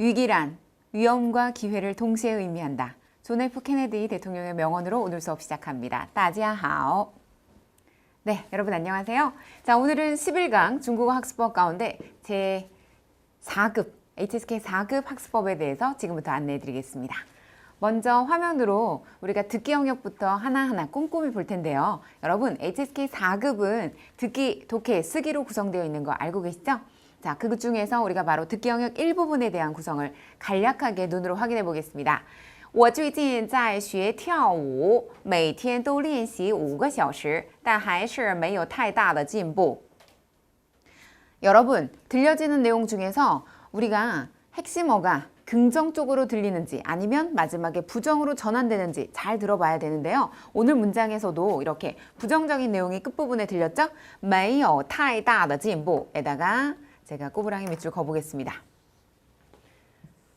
위기란 위험과 기회를 동시에 의미한다. 존 F 케네디 대통령의 명언으로 오늘 수업 시작합니다. 大家好. 네, 여러분 안녕하세요. 자, 오늘은 11강 중국어 학습법 가운데 제 4급, HSK 4급 학습법에 대해서 지금부터 안내해 드리겠습니다. 먼저 화면으로 우리가 듣기 영역부터 하나하나 꼼꼼히 볼 텐데요. 여러분, HSK 4급은 듣기, 독해, 쓰기로 구성되어 있는 거 알고 계시죠? 자, 그 중에서 우리가 바로 듣기 영역 일부분에 대한 구성을 간략하게 눈으로 확인해 보겠습니다. 我最近在学跳舞，每天都练习5个小时，但还是没有太大的进步。 여러분, 들려지는 내용 중에서 우리가 핵심어가 긍정적으로 들리는지 아니면 마지막에 부정으로 전환되는지 잘 들어봐야 되는데요. 오늘 문장에서도 이렇게 부정적인 내용이 끝부분에 들렸죠? 没有太大的进步에다가 제가 꼬부랑이 밑줄 그어보겠습니다.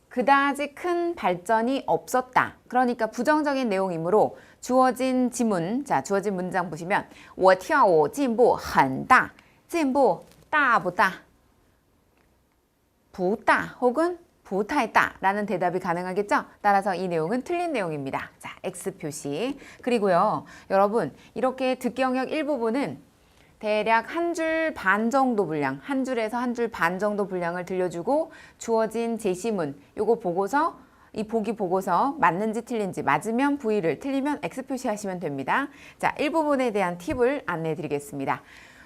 그다지 큰 발전이 없었다. 그러니까 부정적인 내용이므로 주어진 지문, 자, 주어진 문장 보시면 我跳舞进步很大. 进步大不大? 不大 혹은 不太大 라는 대답이 가능하겠죠? 따라서 이 내용은 틀린 내용입니다. 자, X 표시. 그리고요, 여러분, 이렇게 듣기 영역 일부분은 대략 한 줄 반 정도 분량, 한 줄에서 한 줄 반 정도 분량을 들려주고 주어진 제시문, 요거 보고서, 이 보기 보고서 맞는지 틀린지, 맞으면 V를, 틀리면 X 표시하시면 됩니다. 자, 일부분에 대한 팁을 안내해 드리겠습니다.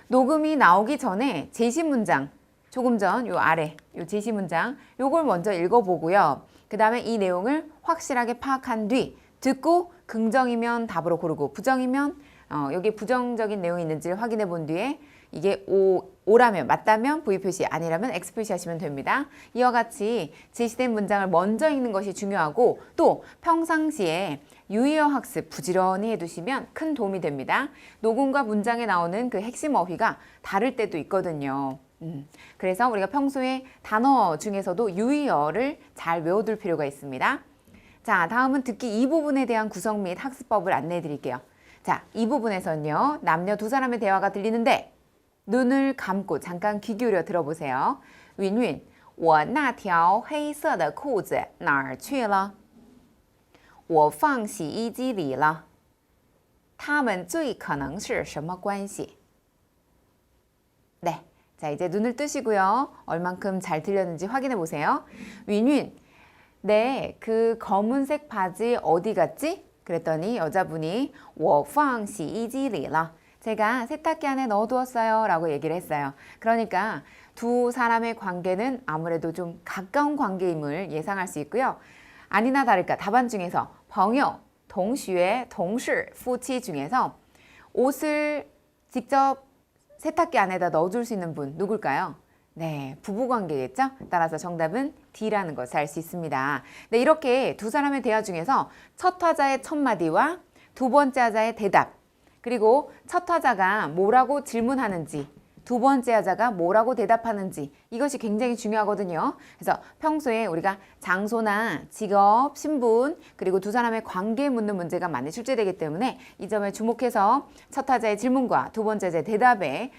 녹음이 나오기 전에 제시 문장, 조금 전 요 아래, 요 제시 문장, 요걸 먼저 읽어보고요. 그 다음에 이 내용을 확실하게 파악한 뒤 듣고 긍정이면 답으로 고르고 부정이면 여기 부정적인 내용이 있는지를 확인해 본 뒤에 이게 오라면 맞다면 V 표시 아니라면 X 표시 하시면 됩니다. 이와 같이 제시된 문장을 먼저 읽는 것이 중요하고 또 평상시에 유의어 학습 부지런히 해두시면 큰 도움이 됩니다. 녹음과 문장에 나오는 그 핵심 어휘가 다를 때도 있거든요. 그래서 우리가 평소에 단어 중에서도 유의어를 잘 외워둘 필요가 있습니다. 자, 다음은 듣기 이 부분에 대한 구성 및 학습법을 안내해 드릴게요. 자, 이 부분에서는요, 남녀 두 사람의 대화가 들리는데 눈을 감고 잠깐 귀 기울여 들어보세요. 윈윈, 我那条黑色的裤子哪儿去了?我放洗衣机里了。他们最可能是什么关系? 네, 자, 이제 눈을 뜨시고요. 얼만큼 잘 들렸는지 확인해 보세요. 윈윈, 네, 그 검은색 바지 어디 갔지? 그랬더니 여자분이 我放洗衣机里了. 제가 세탁기 안에 넣어두었어요 라고 얘기를 했어요. 그러니까 두 사람의 관계는 아무래도 좀 가까운 관계임을 예상할 수 있고요. 아니나 다를까 답안 중에서 朋友, 同学, 同事, 夫妻 중에서 옷을 직접 세탁기 안에다 넣어줄 수 있는 분 누굴까요? 네, 부부관계겠죠? 따라서 정답은 D라는 것을 알 수 있습니다. 네, 이렇게 두 사람의 대화 중에서 첫 화자의 첫 마디와 두 번째 화자의 대답, 그리고 첫 화자가 뭐라고 질문하는지, 두 번째 화자가 뭐라고 대답하는지 이것이 굉장히 중요하거든요. 그래서 평소에 우리가 장소나 직업, 신분, 그리고 두 사람의 관계에 묻는 문제가 많이 출제되기 때문에 이 점에 주목해서 첫 화자의 질문과 두 번째 화자의 대답에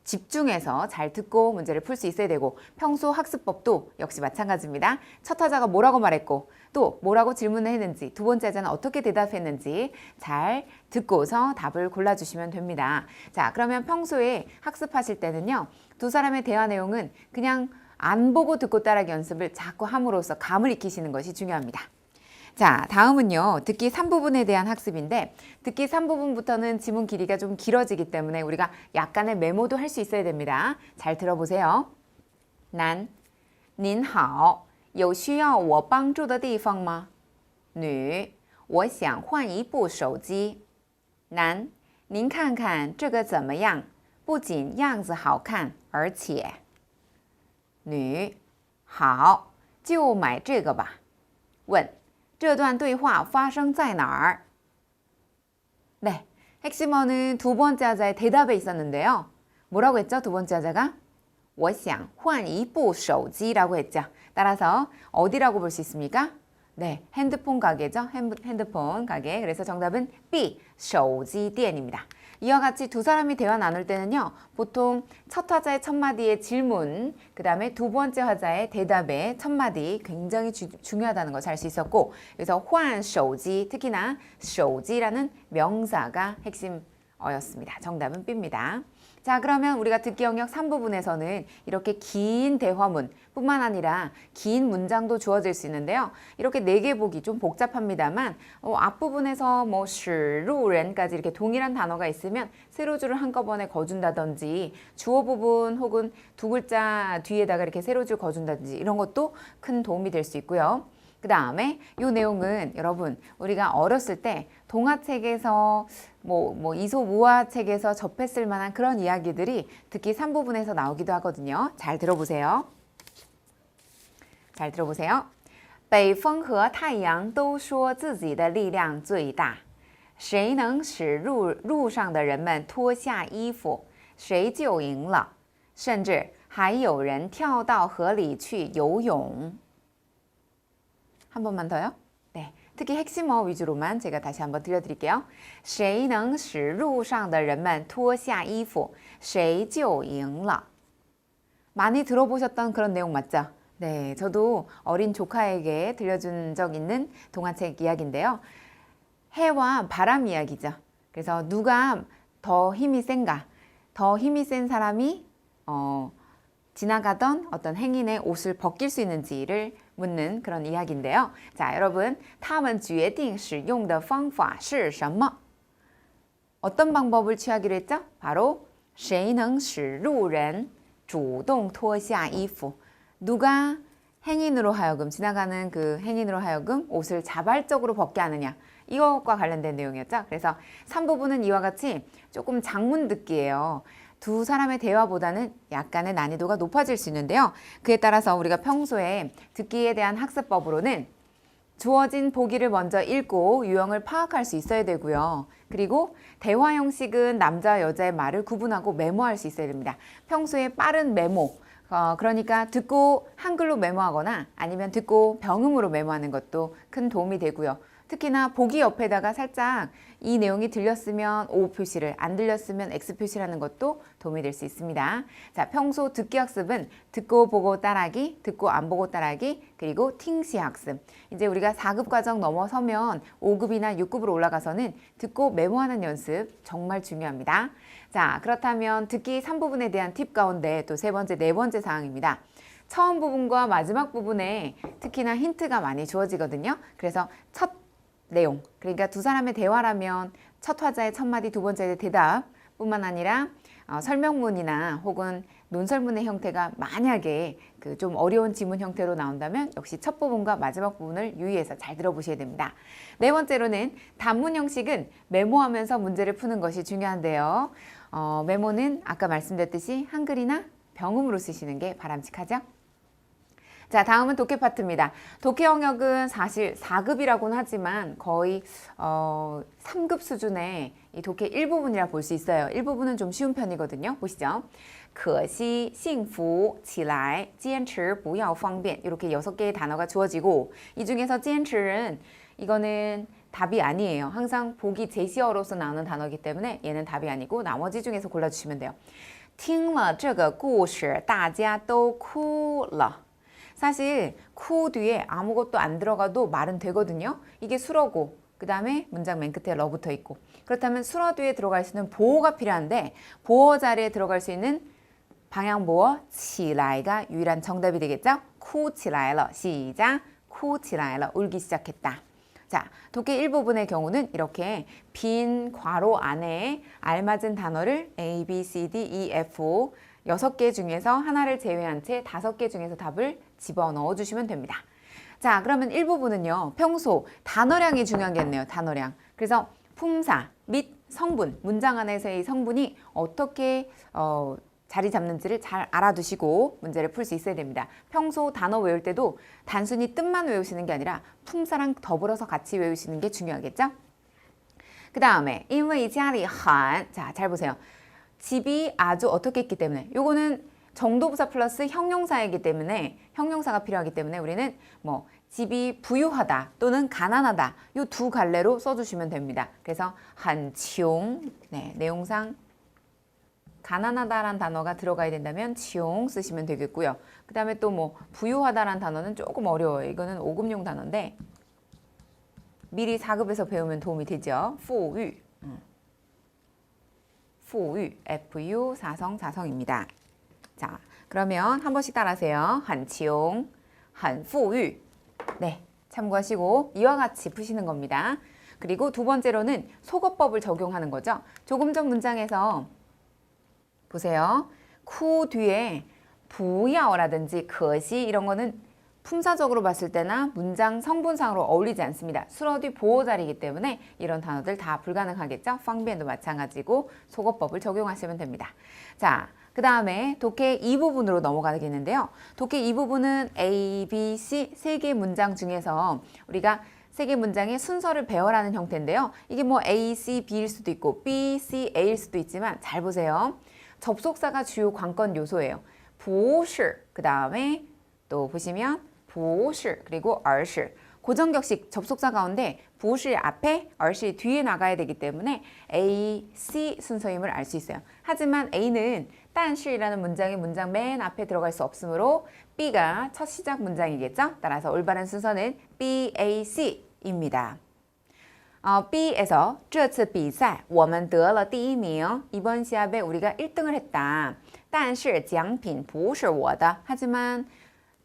집중해서 잘 듣고 문제를 풀 수 있어야 되고 평소 학습법도 역시 마찬가지입니다. 첫 화자가 뭐라고 말했고 또 뭐라고 질문을 했는지 두 번째 화자는 어떻게 대답했는지 잘 듣고서 답을 골라주시면 됩니다. 자, 그러면 평소에 학습하실 때는요. 두 사람의 대화 내용은 그냥 안 보고 듣고 따라하기 연습을 자꾸 함으로써 감을 익히시는 것이 중요합니다. 자, 다음은요. 듣기 3부분에 대한 학습인데 듣기 3부분부터는 지문 길이가 좀 길어지기 때문에 우리가 약간의 메모도 할 수 있어야 됩니다. 잘 들어보세요. 男, 您好,有需要我帮助的地方吗? 女, 我想换一部手机. 男, 您看看这个怎么样?不仅样子好看,而且. 女, 好,就买这个吧. 问, 这段对话发生在哪儿? 네, 핵심어는 두 번째 하자의 대답에 있었는데요. 뭐라고 했죠? 두 번째 하자가 我想换一部手机라고 했죠. 따라서 어디라고 볼 수 있습니까? 네, 핸드폰 가게죠. 핸드폰 가게. 그래서 정답은 B, 手机店입니다. 이와 같이 두 사람이 대화 나눌 때는요. 보통 첫 화자의 첫 마디의 질문, 그 다음에 두 번째 화자의 대답의 첫 마디 굉장히 중요하다는 것을 알 수 있었고 그래서 换手机 특히나 手机라는 명사가 핵심어였습니다. 정답은 B입니다. 자, 그러면 우리가 듣기 영역 3부분에서는 이렇게 긴 대화문 뿐만 아니라 긴 문장도 주어질 수 있는데요. 이렇게 4개 보기 좀 복잡합니다만 앞부분에서 뭐 시루렌까지 이렇게 동일한 단어가 있으면 세로줄을 한꺼번에 거준다든지 주어 부분 혹은 두 글자 뒤에다가 이렇게 세로줄 거준다든지 이런 것도 큰 도움이 될 수 있고요. 그 다음에 이 내용은 여러분 우리가 어렸을 때 동화책에서 뭐 이소무화책에서 접했을 만한 그런 이야기들이 특히 3부분에서 나오기도 하거든요. 잘 들어보세요. 잘 들어보세요. 北风和太阳都说自己的力量最大谁能使路上的人们脱下衣服谁就赢了甚至还有人跳到河里去游泳 한 번만 더요. 네, 특히 핵심어 위주로만 제가 다시 한번 들려드릴게요. 谁能使路上的人们脱下衣服谁就赢了 많이 들어보셨던 그런 내용 맞죠? 네, 저도 어린 조카에게 들려준 적 있는 동화책 이야기인데요. 해와 바람 이야기죠. 그래서 누가 더 힘이 센가? 더 힘이 센 사람이 지나가던 어떤 행인의 옷을 벗길 수 있는지를 묻는 그런 이야기인데요. 자, 여러분, 他们决定使用的方法是什么? 어떤 방법을 취하기로 했죠? 바로 谁能使路人主动脱下衣服? 누가 행인으로 하여금 지나가는 그 행인으로 하여금 옷을 자발적으로 벗게 하느냐 이것과 관련된 내용이었죠. 그래서 3부분은 이와 같이 조금 장문 듣기예요. 두 사람의 대화보다는 약간의 난이도가 높아질 수 있는데요. 그에 따라서 우리가 평소에 듣기에 대한 학습법으로는 주어진 보기를 먼저 읽고 유형을 파악할 수 있어야 되고요. 그리고 대화 형식은 남자 여자의 말을 구분하고 메모할 수 있어야 됩니다. 평소에 빠른 메모 그러니까 듣고 한글로 메모하거나 아니면 듣고 병음으로 메모하는 것도 큰 도움이 되고요. 특히나 보기 옆에다가 살짝 이 내용이 들렸으면 O 표시를 안 들렸으면 X 표시라는 것도 도움이 될 수 있습니다. 자, 평소 듣기 학습은 듣고 보고 따라하기, 듣고 안 보고 따라하기, 그리고 팅시 학습. 이제 우리가 4급 과정 넘어서면 5급이나 6급으로 올라가서는 듣고 메모하는 연습 정말 중요합니다. 자, 그렇다면 듣기 3부분에 대한 팁 가운데 또 3번째, 4번째 사항입니다. 처음 부분과 마지막 부분에 특히나 힌트가 많이 주어지거든요. 그래서 첫 내용, 그러니까 두 사람의 대화라면 첫 화자의 첫 마디, 두 번째의 대답 뿐만 아니라 설명문이나 혹은 논설문의 형태가 만약에 그 좀 어려운 지문 형태로 나온다면 역시 첫 부분과 마지막 부분을 유의해서 잘 들어보셔야 됩니다. 네 번째로는 단문 형식은 메모하면서 문제를 푸는 것이 중요한데요. 메모는 아까 말씀드렸듯이 한글이나 병음으로 쓰시는 게 바람직하죠? 자, 다음은 독해 파트입니다. 독해 영역은 사실 4급이라고는 하지만 거의 3급 수준의 이 독해 일부분이라 볼 수 있어요. 일부분은 좀 쉬운 편이거든요. 보시죠. 可惜幸福起来坚持不要方便 이렇게 6개의 단어가 주어지고 이 중에서 坚持는 이거는 답이 아니에요. 항상 보기 제시어로서 나오는 단어이기 때문에 얘는 답이 아니고 나머지 중에서 골라주시면 돼요. 听了这个故事大家都哭了 사실 쿠 뒤에 아무것도 안 들어가도 말은 되거든요. 이게 수어고 그 다음에 문장 맨 끝에 러 붙어 있고 그렇다면 수어 뒤에 들어갈 수 있는 보어가 필요한데 보어 자리에 들어갈 수 있는 방향보어 起来가 유일한 정답이 되겠죠? 哭起来了 시작 哭起来了 울기 시작했다. 자, 독해 일부분의 경우는 이렇게 빈 괄호 안에 알맞은 단어를 A, B, C, D, E, F 6개 중에서 하나를 제외한 채 5개 중에서 답을 집어넣어 주시면 됩니다. 자, 그러면 1부분은요. 평소 단어량이 중요하겠네요. 단어량. 그래서 품사 및 성분, 문장 안에서의 성분이 어떻게 자리 잡는지를 잘 알아두시고 문제를 풀 수 있어야 됩니다. 평소 단어 외울 때도 단순히 뜻만 외우시는 게 아니라 품사랑 더불어서 같이 외우시는 게 중요하겠죠? 그 다음에 因为家里很 자, 잘 보세요. 집이 아주 어떻게 했기 때문에 요거는 정도부사 플러스 형용사이기 때문에 형용사가 필요하기 때문에 우리는 뭐 집이 부유하다 또는 가난하다 이 두 갈래로 써주시면 됩니다. 그래서 한치용 네, 내용상 가난하다라는 단어가 들어가야 된다면 치용 쓰시면 되겠고요. 그 다음에 또 뭐 부유하다라는 단어는 조금 어려워요. 이거는 5급용 단어인데 미리 4급에서 배우면 도움이 되죠.富裕 富裕 FU 사성입니다. 자, 그러면 한 번씩 따라하세요. 한치용, 한富裕 네, 참고하시고 이와 같이 푸시는 겁니다. 그리고 두 번째로는 속어법을 적용하는 거죠. 조금 전 문장에서 보세요. 쿠 뒤에 부야어라든지 거시 이런 거는 품사적으로 봤을 때나 문장 성분상으로 어울리지 않습니다. 수러 뒤 보호 자리이기 때문에 이런 단어들 다 불가능하겠죠. 방변도 마찬가지고 속어법을 적용하시면 됩니다. 자, 그 다음에 독해 2부분으로 넘어가겠는데요. 독해 2부분은 A, B, C 세 개의 문장 중에서 우리가 세 개의 문장의 순서를 배워라는 형태인데요. 이게 뭐 A, C, B일 수도 있고 B, C, A일 수도 있지만 잘 보세요. 접속사가 주요 관건 요소예요. 不是, 그 다음에 또 보시면 不是, 그리고 而是. 고정격식 접속사 가운데 不是 앞에, 而是뒤에 나가야 되기 때문에 A, C 순서임을 알 수 있어요. 하지만 A는 但是이라는 문장이 문장 맨 앞에 들어갈 수 없으므로 B가 첫 시작 문장이겠죠? 따라서 올바른 순서는 B, A, C입니다. B에서 这次比赛我们得了第一名. 이번 시합에 우리가 1등을 했다. 但是奖品不是我的. 하지만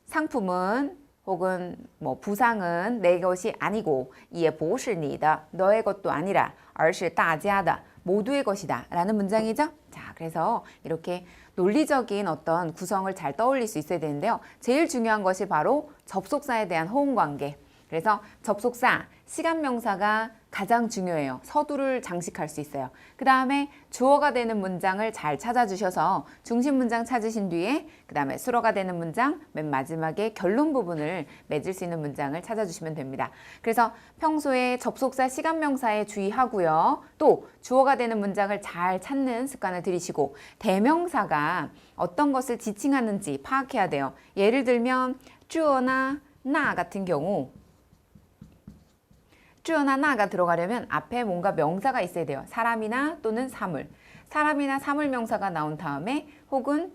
상품은 혹은 뭐 부상은 내 것이 아니고 也不是你的. 너의 것도 아니라 而是大家的. 모두의 것이다 라는 문장이죠. 자, 그래서 이렇게 논리적인 어떤 구성을 잘 떠올릴 수 있어야 되는데요. 제일 중요한 것이 바로 접속사에 대한 호응관계. 그래서 접속사, 시간명사가 가장 중요해요. 서두를 장식할 수 있어요. 그 다음에 주어가 되는 문장을 잘 찾아주셔서 중심 문장 찾으신 뒤에 그 다음에 수어가 되는 문장, 맨 마지막에 결론 부분을 맺을 수 있는 문장을 찾아주시면 됩니다. 그래서 평소에 접속사, 시간명사에 주의하고요. 또 주어가 되는 문장을 잘 찾는 습관을 들이시고 대명사가 어떤 것을 지칭하는지 파악해야 돼요. 예를 들면 주어나 나 같은 경우 주어나 나가 들어가려면 앞에 뭔가 명사가 있어야 돼요. 사람이나 또는 사물. 사람이나 사물 명사가 나온 다음에 혹은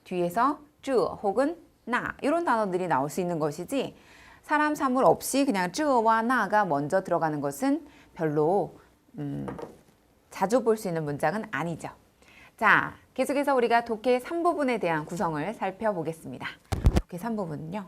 뒤에서 주어 혹은 나 이런 단어들이 나올 수 있는 것이지 사람, 사물 없이 그냥 주어와 나가 먼저 들어가는 것은 별로 자주 볼 수 있는 문장은 아니죠. 자, 계속해서 우리가 독해 3부분에 대한 구성을 살펴보겠습니다. 독해 3부분은요.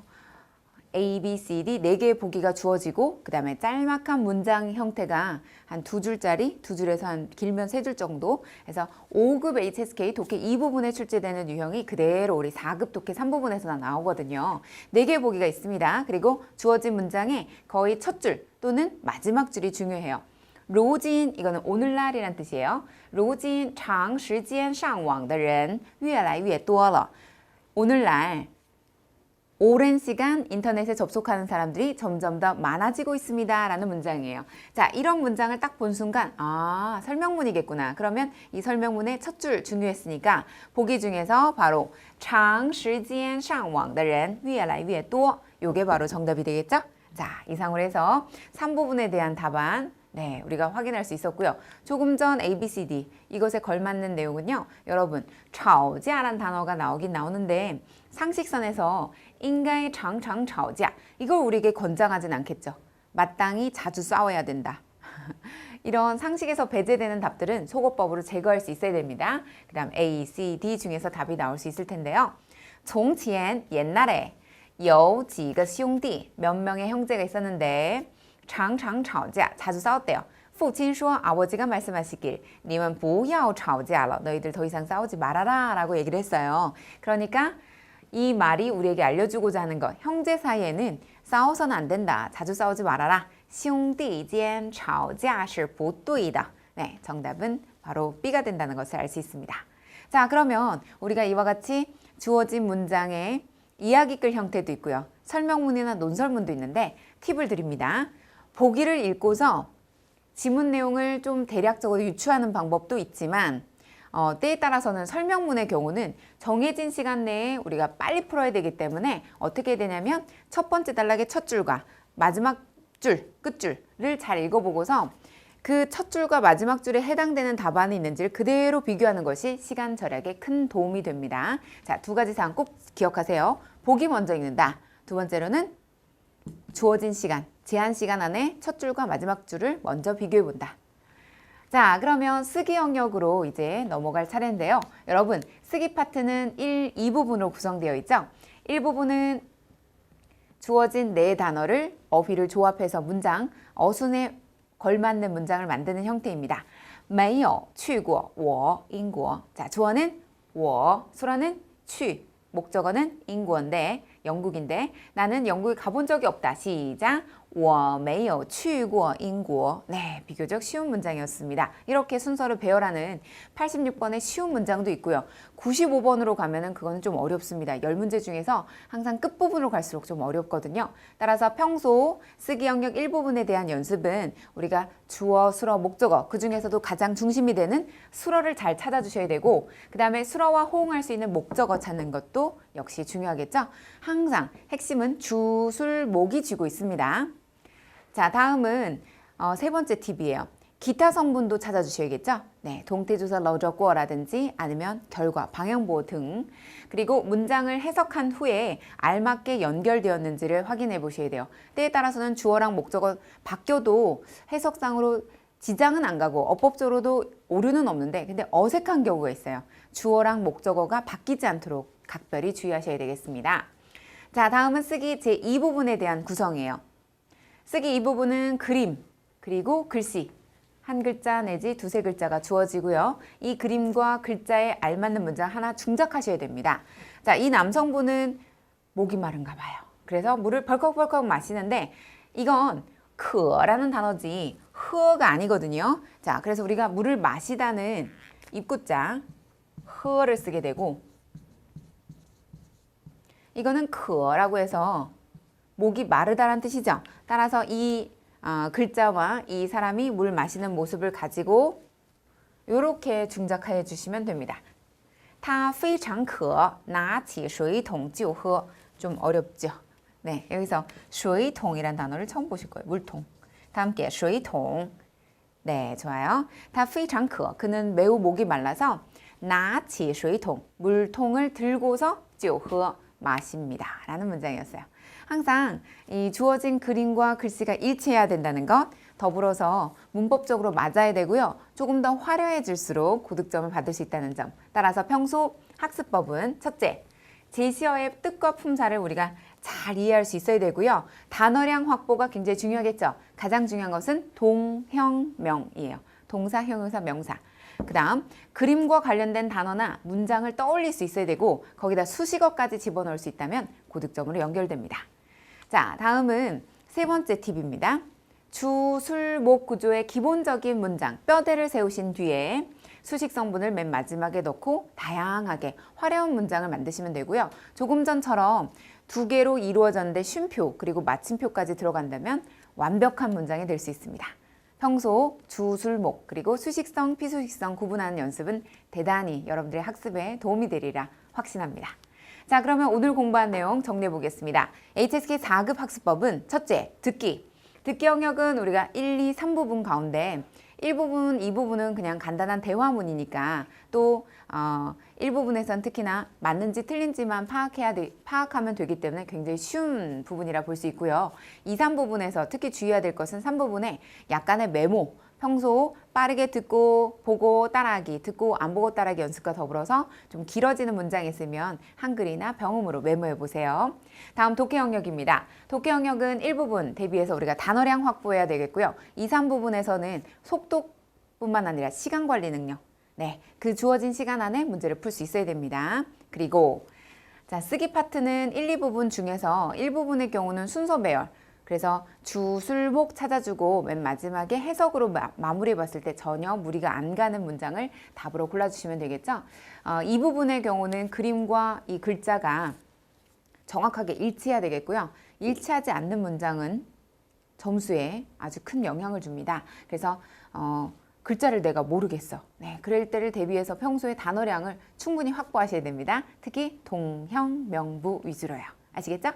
A, B, C, D 4개의 보기가 주어지고 그 다음에 짤막한 문장 형태가 한 2줄짜리, 2줄에서 한 길면 3줄 정도 해서 5급 HSK 독해 2부분에 출제되는 유형이 그대로 우리 4급 독해 3부분에서 나오거든요. 4개의 보기가 있습니다. 그리고 주어진 문장의 거의 첫 줄 또는 마지막 줄이 중요해요. 로진, 이거는 오늘날이란 뜻이에요. 로진, 长时间上网的人越来越多了. 오늘날 오랜 시간 인터넷에 접속하는 사람들이 점점 더 많아지고 있습니다 라는 문장이에요. 자, 이런 문장을 딱 본 순간 아, 설명문이겠구나. 그러면 이 설명문의 첫 줄 중요했으니까 보기 중에서 바로 长时间上网的人越来越多 요게 바로 정답이 되겠죠? 자, 이상으로 해서 3부분에 대한 답안 네, 우리가 확인할 수 있었고요. 조금 전 A, B, C, D 이것에 걸맞는 내용은요. 여러분, 吵架라는 단어가 나오긴 나오는데 상식선에서 인간이 장장 吵架 이걸 우리에게 권장하진 않겠죠. 마땅히 자주 싸워야 된다. 이런 상식에서 배제되는 답들은 속어법으로 제거할 수 있어야 됩니다. 그 다음 A, C, D 중에서 답이 나올 수 있을 텐데요. 从前 옛날에 有几个兄弟 몇 명의 형제가 있었는데 常常吵架 자주 싸웠대요. 父亲说 아버지가 말씀하시길 你们不要吵架了 너희들 더 이상 싸우지 말아라 라고 얘기를 했어요. 그러니까 이 말이 우리에게 알려주고자 하는 것 형제 사이에는 싸워서는 안 된다. 자주 싸우지 말아라. 兄弟间吵架是不对的. 네, 정답은 바로 B가 된다는 것을 알 수 있습니다. 자, 그러면 우리가 이와 같이 주어진 문장의 이야기글 형태도 있고요. 설명문이나 논설문도 있는데 팁을 드립니다. 보기를 읽고서 지문 내용을 좀 대략적으로 유추하는 방법도 있지만 때에 따라서는 설명문의 경우는 정해진 시간 내에 우리가 빨리 풀어야 되기 때문에 어떻게 되냐면 첫 번째 단락의 첫 줄과 마지막 줄, 끝줄을 잘 읽어보고서 그 첫 줄과 마지막 줄에 해당되는 답안이 있는지를 그대로 비교하는 것이 시간 절약에 큰 도움이 됩니다. 자, 두 가지 사항 꼭 기억하세요. 보기 먼저 읽는다. 두 번째로는 주어진 시간, 제한 시간 안에 첫 줄과 마지막 줄을 먼저 비교해 본다. 자, 그러면 쓰기 영역으로 이제 넘어갈 차례인데요. 여러분, 쓰기 파트는 1, 2부분으로 구성되어 있죠. 1부분은 주어진 네 단어를 어휘를 조합해서 문장, 어순에 걸맞는 문장을 만드는 형태입니다. 没有去过我英国. 자, 주어는 我, 수어는 去, 목적어는 인구어인데 영국인데 나는 영국에 가본 적이 없다. 시작. 我没有去过英国. 네, 비교적 쉬운 문장이었습니다. 이렇게 순서를 배열하는 86번의 쉬운 문장도 있고요. 95번으로 가면은 그거는 좀 어렵습니다. 10문제 중에서 항상 끝부분으로 갈수록 좀 어렵거든요. 따라서 평소 쓰기 영역 일부분에 대한 연습은 우리가 주어, 수어, 목적어 그 중에서도 가장 중심이 되는 수어를 잘 찾아주셔야 되고 그 다음에 수어와 호응할 수 있는 목적어 찾는 것도 역시 중요하겠죠. 항상 핵심은 주, 술, 목이 쥐고 있습니다. 자, 다음은 세 번째 팁이에요. 기타 성분도 찾아주셔야겠죠. 네, 동태조사 러저꼬라든지 아니면 결과, 방향보 등 그리고 문장을 해석한 후에 알맞게 연결되었는지를 확인해 보셔야 돼요. 때에 따라서는 주어랑 목적어 바뀌어도 해석상으로 지장은 안 가고 어법적으로도 오류는 없는데 근데 어색한 경우가 있어요. 주어랑 목적어가 바뀌지 않도록 각별히 주의하셔야 되겠습니다. 자, 다음은 쓰기 제2부분에 대한 구성이에요. 쓰기 2부분은 그림, 그리고 글씨, 한 글자 내지 두세 글자가 주어지고요. 이 그림과 글자에 알맞는 문장 하나 중작하셔야 됩니다. 자, 이 남성분은 목이 마른가 봐요. 그래서 물을 벌컥벌컥 마시는데 이건 크라는 단어지 흐어가 아니거든요. 자, 그래서 우리가 물을 마시다는 입구자 흐어를 쓰게 되고 이거는 크라고 해서 목이 마르다란 뜻이죠. 따라서 이 글자와 이 사람이 물 마시는 모습을 가지고 이렇게 중작해 주시면 됩니다. 他非常渴拿起水桶就喝. 좀 어렵죠. 네, 여기서 水桶이란 단어를 처음 보실 거예요. 물통. 다 함께 水桶. 네, 좋아요. 他非常渴. 그는 매우 목이 말라서 拿起水桶. 물통을 들고서 就喝. 마십니다. 라는 문장이었어요. 항상 이 주어진 그림과 글씨가 일치해야 된다는 것, 더불어서 문법적으로 맞아야 되고요. 조금 더 화려해질수록 고득점을 받을 수 있다는 점. 따라서 평소 학습법은 첫째, 제시어의 뜻과 품사를 우리가 잘 이해할 수 있어야 되고요. 단어량 확보가 굉장히 중요하겠죠. 가장 중요한 것은 동형명이에요. 동사, 형용사, 명사. 그 다음 그림과 관련된 단어나 문장을 떠올릴 수 있어야 되고 거기다 수식어까지 집어넣을 수 있다면 고득점으로 연결됩니다. 자, 다음은 세 번째 팁입니다. 주, 술, 목 구조의 기본적인 문장, 뼈대를 세우신 뒤에 수식 성분을 맨 마지막에 넣고 다양하게 화려한 문장을 만드시면 되고요. 조금 전처럼 두 개로 이루어졌는데 쉼표 그리고 마침표까지 들어간다면 완벽한 문장이 될 수 있습니다. 평소 주, 술, 목 그리고 수식성, 피수식성 구분하는 연습은 대단히 여러분들의 학습에 도움이 되리라 확신합니다. 자, 그러면 오늘 공부한 내용 정리해 보겠습니다. HSK 4급 학습법은 첫째, 듣기. 듣기 영역은 우리가 1, 2, 3부분 가운데 1부분, 2부분은 그냥 간단한 대화문이니까 또 1부분에선 특히나 맞는지 틀린지만 파악하면 되기 때문에 굉장히 쉬운 부분이라 볼 수 있고요. 2, 3부분에서 특히 주의해야 될 것은 3부분에 약간의 메모, 평소 빠르게 듣고 보고 따라하기, 듣고 안 보고 따라하기 연습과 더불어서 좀 길어지는 문장이 있으면 한글이나 병음으로 메모해 보세요. 다음 독해 영역입니다. 독해 영역은 1부분 대비해서 우리가 단어량 확보해야 되겠고요. 2, 3부분에서는 속도뿐만 아니라 시간 관리 능력, 네, 그 주어진 시간 안에 문제를 풀 수 있어야 됩니다. 그리고 자, 쓰기 파트는 1, 2부분 중에서 1부분의 경우는 순서 배열, 그래서 주, 술, 목 찾아주고 맨 마지막에 해석으로 마무리해 봤을 때 전혀 무리가 안 가는 문장을 답으로 골라주시면 되겠죠. 이 부분의 경우는 그림과 이 글자가 정확하게 일치해야 되겠고요. 일치하지 않는 문장은 점수에 아주 큰 영향을 줍니다. 그래서 글자를 내가 모르겠어. 네, 그럴 때를 대비해서 평소에 단어량을 충분히 확보하셔야 됩니다. 특히 동형, 명부 위주로요. 아시겠죠?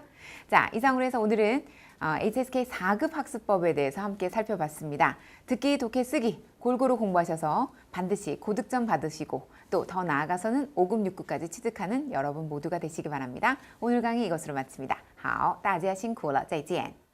자, 이상으로 해서 오늘은 HSK 4급 학습법에 대해서 함께 살펴봤습니다. 듣기, 독해, 쓰기 골고루 공부하셔서 반드시 고득점 받으시고 또 더 나아가서는 5급, 6급까지 취득하는 여러분 모두가 되시기 바랍니다. 오늘 강의 이것으로 마칩니다. 好，大家辛苦了，再见。